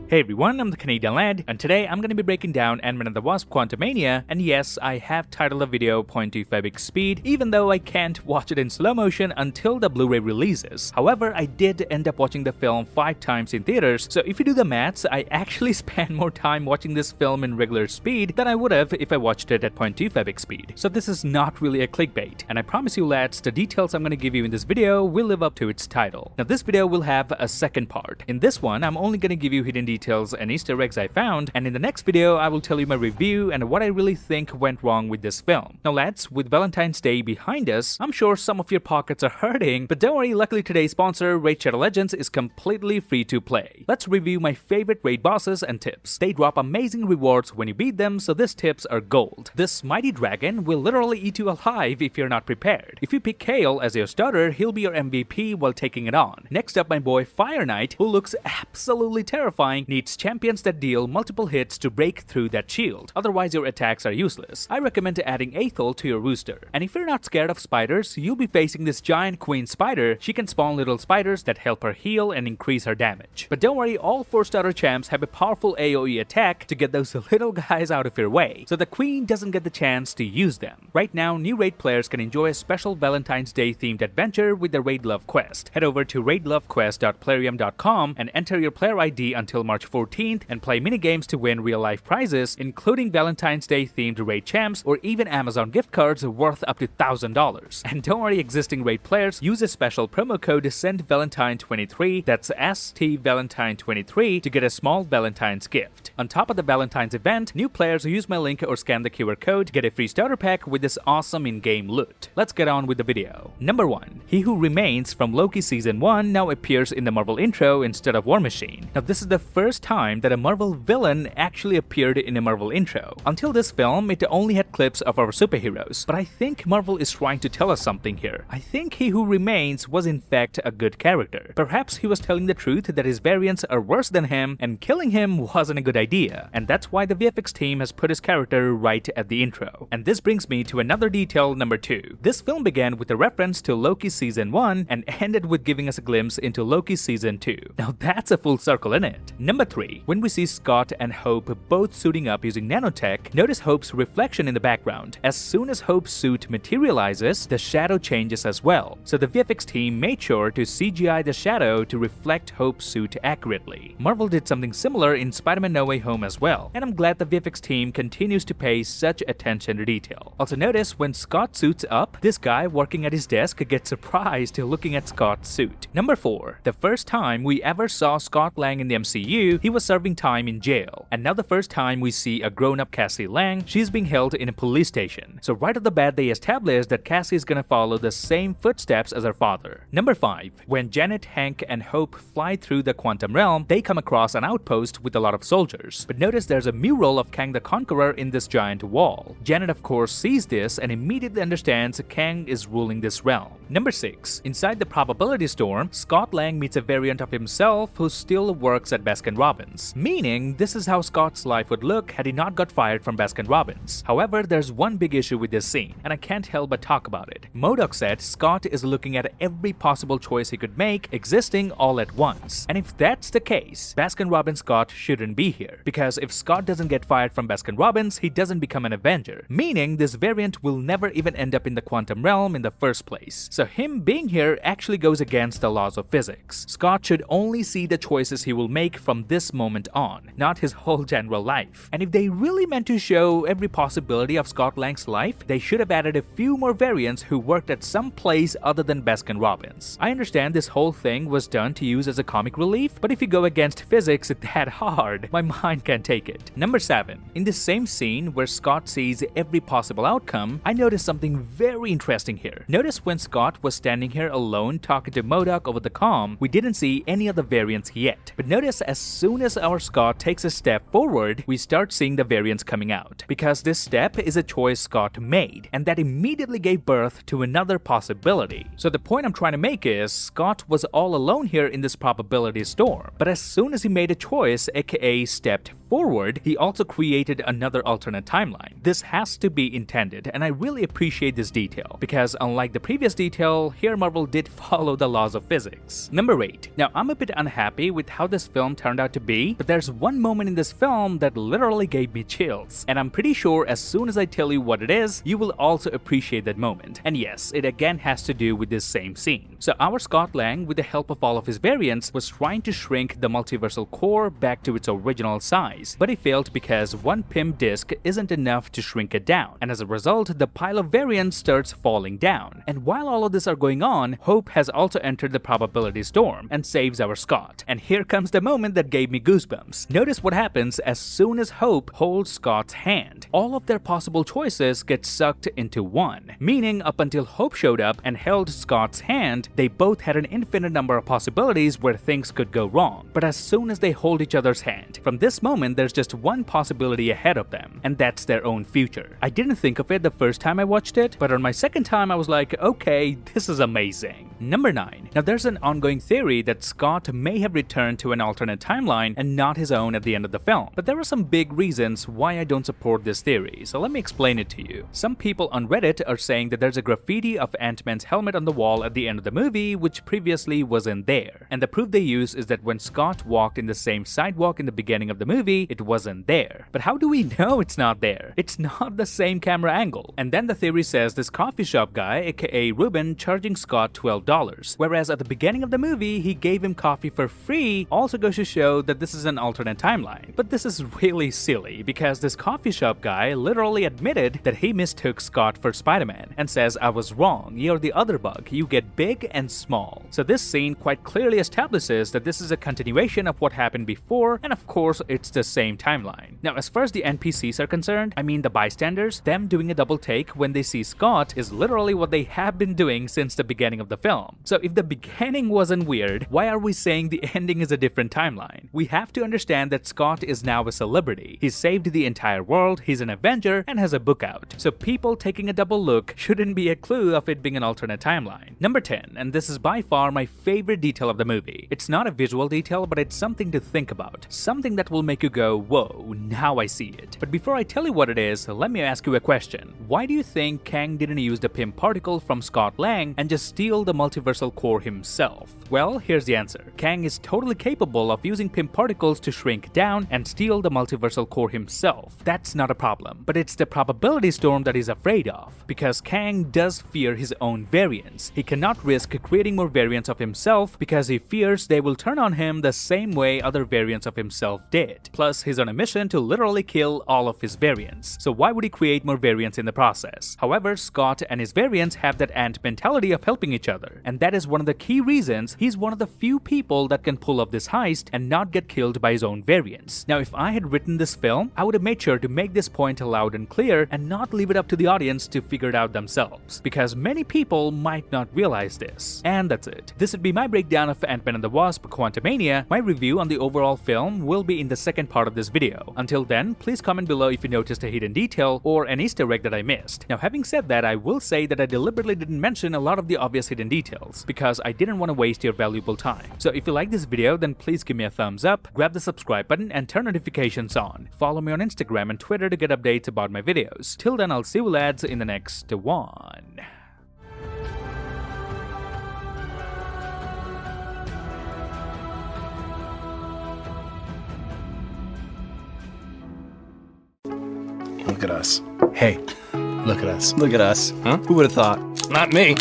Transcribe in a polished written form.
Hey everyone, I'm the Canadian Lad, and today I'm going to be breaking down Ant-Man and the Wasp Quantumania, and yes, I have titled the video 0.25x speed, even though I can't watch it in slow motion until the Blu-ray releases. However, I did end up watching the film 5 times in theaters, so if you do the maths, I actually spent more time watching this film in regular speed than I would have if I watched it at 0.25x speed. So this is not really a clickbait, and I promise you lads, the details I'm going to give you in this video will live up to its title. Now this video will have a second part. In this one, I'm only going to give you hidden details and Easter eggs I found, and in the next video I will tell you my review and what I really think went wrong with this film. Now lads, with Valentine's Day behind us, I'm sure some of your pockets are hurting, but don't worry, luckily today's sponsor, Raid Shadow Legends, is completely free to play. Let's review my favorite raid bosses and tips. They drop amazing rewards when you beat them, so these tips are gold. This mighty dragon will literally eat you alive if you're not prepared. If you pick Kale as your starter, he'll be your MVP while taking it on. Next up, my boy Fire Knight, who looks absolutely terrifying, needs champions that deal multiple hits to break through that shield, otherwise your attacks are useless. I recommend adding Aethel to your rooster. And if you're not scared of spiders, you'll be facing this giant queen spider. She can spawn little spiders that help her heal and increase her damage. But don't worry, all 4 starter champs have a powerful AoE attack to get those little guys out of your way, so the queen doesn't get the chance to use them. Right now, new raid players can enjoy a special Valentine's Day themed adventure with the Raid Love Quest. Head over to raidlovequest.plarium.com and enter your player ID until March 14th and play minigames to win real-life prizes, including Valentine's Day themed raid champs or even Amazon gift cards worth up to $1,000. And don't worry, existing raid players, use a special promo code SENDValentine23, that's STValentine23, to get a small Valentine's gift. On top of the Valentine's event, new players use my link or scan the QR code to get a free starter pack with this awesome in-game loot. Let's get on with the video. Number 1. He Who Remains from Loki Season 1 now appears in the Marvel intro instead of War Machine. Now this is the first time that a Marvel villain actually appeared in a Marvel intro. Until this film, it only had clips of our superheroes, but I think Marvel is trying to tell us something here. I think He Who Remains was in fact a good character. Perhaps he was telling the truth that his variants are worse than him, and killing him wasn't a good idea, and that's why the VFX team has put his character right at the intro. And this brings me to another detail, number 2. This film began with a reference to Loki Season 1 and ended with giving us a glimpse into Loki Season 2. Now that's a full circle in it. Number 3. When we see Scott and Hope both suiting up using nanotech, notice Hope's reflection in the background. As soon as Hope's suit materializes, the shadow changes as well, so the VFX team made sure to CGI the shadow to reflect Hope's suit accurately. Marvel did something similar in Spider-Man No Way Home as well, and I'm glad the VFX team continues to pay such attention to detail. Also notice when Scott suits up, this guy working at his desk gets surprised looking at Scott's suit. Number 4. The first time we ever saw Scott Lang in the MCU, he was serving time in jail, and now the first time we see a grown-up Cassie Lang, she's being held in a police station. So right off the bat they established that Cassie is gonna follow the same footsteps as her father. Number 5. When Janet, Hank, and Hope fly through the quantum realm, they come across an outpost with a lot of soldiers. But notice there's a mural of Kang the Conqueror in this giant wall. Janet of course sees this and immediately understands Kang is ruling this realm. Number 6. Inside the probability storm, Scott Lang meets a variant of himself who still works at Baskin-Robbins, meaning this is how Scott's life would look had he not got fired from Baskin-Robbins. However, there's one big issue with this scene, and I can't help but talk about it. MODOK said Scott is looking at every possible choice he could make existing all at once. And if that's the case, Baskin-Robbins Scott shouldn't be here, because if Scott doesn't get fired from Baskin-Robbins, he doesn't become an Avenger, meaning this variant will never even end up in the quantum realm in the first place. So him being here actually goes against the laws of physics. Scott should only see the choices he will make from this moment on, not his whole general life. And if they really meant to show every possibility of Scott Lang's life, they should have added a few more variants who worked at some place other than Baskin-Robbins. I understand this whole thing was done to use as a comic relief, but if you go against physics that hard, my mind can't take it. Number 7. In this same scene where Scott sees every possible outcome, I noticed something very interesting here. Notice when Scott was standing here alone talking to MODOK over the comm, we didn't see any of the variants yet. But notice as soon as our Scott takes a step forward, we start seeing the variants coming out, because this step is a choice Scott made, and that immediately gave birth to another possibility. So the point I'm trying to make is, Scott was all alone here in this probability storm, but as soon as he made a choice, aka stepped forward, he also created another alternate timeline. This has to be intended, and I really appreciate this detail, because unlike the previous detail, here Marvel did follow the laws of physics. Number 8. Now, I'm a bit unhappy with how this film turned out to be, but there's one moment in this film that literally gave me chills, and I'm pretty sure as soon as I tell you what it is, you will also appreciate that moment. And yes, it again has to do with this same scene. So our Scott Lang, with the help of all of his variants, was trying to shrink the multiversal core back to its original size, but he failed because one PIM disk isn't enough to shrink it down, and as a result, the pile of variants starts falling down. And while all of this are going on, Hope has also entered the probability storm and saves our Scott. And here comes the moment that gave me goosebumps. Notice what happens as soon as Hope holds Scott's hand. All of their possible choices get sucked into one, meaning up until Hope showed up and held Scott's hand, they both had an infinite number of possibilities where things could go wrong. But as soon as they hold each other's hand, from this moment there's just one possibility ahead of them, and that's their own future. I didn't think of it the first time I watched it, but on my second time I was like, okay, this is amazing. Number 9. Now there's an ongoing theory that Scott may have returned to an alternate timeline and not his own at the end of the film, but there are some big reasons why I don't support this theory, so let me explain it to you. Some people on Reddit are saying that there's a graffiti of Ant-Man's helmet on the wall at the end of the movie which previously wasn't there, and the proof they use is that when Scott walked in the same sidewalk in the beginning of the movie, it wasn't there. But how do we know it's not there? It's not the same camera angle. And then the theory says this coffee shop guy, aka Ruben, charging Scott $12, whereas at the beginning of the movie he gave him coffee for free, also goes to show that this is an alternate timeline. But this is really silly because this coffee shop guy literally admitted that he mistook Scott for Spider-Man and says, "I was wrong, you're the other bug, you get big and small." So this scene quite clearly establishes that this is a continuation of what happened before, and of course it's the same timeline. Now as far as the NPCs are concerned, I mean the bystanders, them doing a double take when they see Scott is literally what they have been doing since the beginning of the film. So if the beginning wasn't weird, why are we saying the ending is a different timeline? We have to understand that Scott is now a celebrity. He's saved the entire world, he's an Avenger, and has a book out. So people taking a double look shouldn't be a clue of it being an alternate timeline. Number 10, and this is by far my favorite detail of the movie. It's not a visual detail, but it's something to think about. Something that will make you go, whoa, now I see it. But before I tell you what it is, let me ask you a question. Why do you think Kang didn't use the PIM particle from Scott Lang and just steal the multiversal core himself? Well, here's the answer. Kang is totally capable of using PIM particles to shrink down and steal the multiversal core himself. That's not a problem, but it's the probability storm that he's afraid of, because Kang does fear his own variants. He cannot risk creating more variants of himself because he fears they will turn on him the same way other variants of himself did. Plus, he's on a mission to literally kill all of his variants, so why would he create more variants in the process? However, Scott and his variants have that ant mentality of helping each other, and that is one of the key reasons he's one of the few people that can pull off this heist and not get killed by his own variants. Now, if I had written this film, I would have made sure to make this point loud and clear and not leave it up to the audience to figure it out themselves, because many people might not realize this. And that's it. This would be my breakdown of Ant-Man and the Wasp: Quantumania. My review on the overall film will be in the second part of this video. Until then, please comment below if you noticed a hidden detail or an Easter egg that I missed. Now, having said that, I will say that I deliberately didn't mention a lot of the obvious hidden details, because I didn't want to waste your valuable time. So if you like this video, then please give me a thumbs up, grab the subscribe button, and turn notifications on. Follow me on Instagram and Twitter to get updates about my videos. Till then, I'll see you lads in the next one. Look at us. Hey, look at us. Look at us. Huh? Who would have thought? Not me.